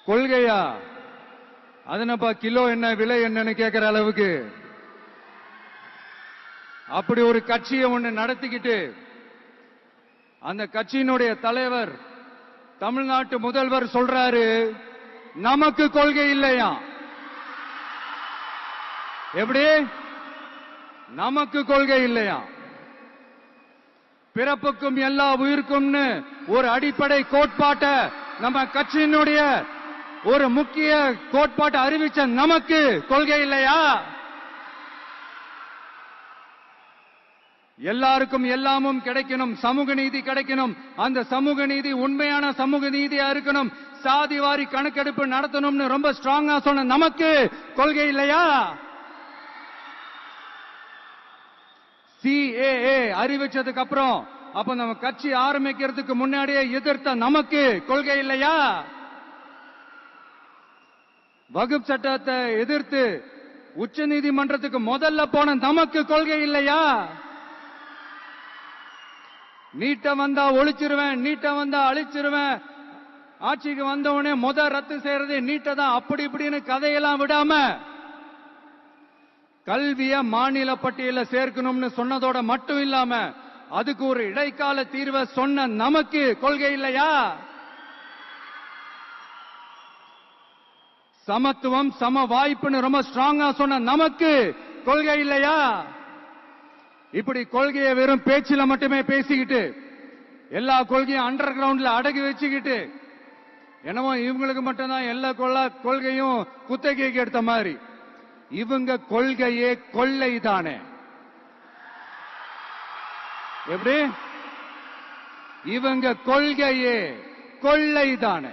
கொள்கையா? அதனப்பா kilo என்ன விலை என்னன்னு கேட்கிற அளவுக்கு அப்படி ஒரு கட்சியை ஒண்ணு நடத்திக்கிட்டு அந்த கட்சியினுடைய தலைவர் தமிழ்நாட்டு முதல்வர் சொல்றாரு, நமக்கு கொள்கை இல்லையா? எப்படி? நமக்கு கொள்கை இல்லையா? பிறப்புக்கும் எல்லா உயிருக்கும்னு ஒரு அடிப்படை கோட்பாட்டை நம்ம கட்சியினுடைய ஒரு முக்கிய கோட்பாட்டை அறிவிச்ச நமக்கு கொள்கை இல்லையா? எல்லாருக்கும் எல்லாமும் கிடைக்கணும், சமூக நீதி கிடைக்கணும், அந்த சமூக நீதி உண்மையான சமூக நீதியா இருக்கணும், சாதிவாரி கணக்கெடுப்பு நடத்தணும்னு ரொம்ப ஸ்ட்ராங்கா சொன்ன நமக்கு கொள்கை இல்லையா? CAA அறிவிச்சதுக்கு அப்புறம் அப்ப நம்ம கட்சி ஆரம்பிக்கிறதுக்கு முன்னாடியே எதிர்த்த நமக்கு கொள்கை இல்லையா? வகுப்பு சட்டத்தை எதிர்த்து உச்ச நீதிமன்றத்துக்கு முதல்ல போன நமக்கு கொள்கை இல்லையா? நீட்ட வந்தா ஒழிச்சிருவேன், நீட்ட வந்தா அழிச்சிருவேன், ஆட்சிக்கு வந்தவனே ரத்து செய்யறது நீட்ட தான், அப்படி இப்படின்னு கதையெல்லாம் விடாம கல்விய மாநில பட்டியல சேர்க்கணும்னு சொன்னதோட மட்டும் இல்லாம அதுக்கு ஒரு இடைக்கால தீர்வை சொன்ன நமக்கு கொள்கை இல்லையா? சமத்துவம் சம வாய்ப்புன்னு ரொம்ப ஸ்ட்ராங்கா சொன்ன நமக்கு கொள்கை இல்லையா? இப்படி கொள்கையை வெறும் பேச்சில மட்டுமே பேசிக்கிட்டு எல்லா கொள்கையும் அண்டர் கிரவுண்ட்ல அடக்கி வச்சுக்கிட்டு என்னமோ இவங்களுக்கு மட்டும்தான் எல்லா கொள்கையும் குத்தகைக்கு எடுத்த மாதிரி. இவங்க கொள்கையே கொள்ளை தானே. எப்படி? இவங்க கொள்கையே கொள்ளை தானே.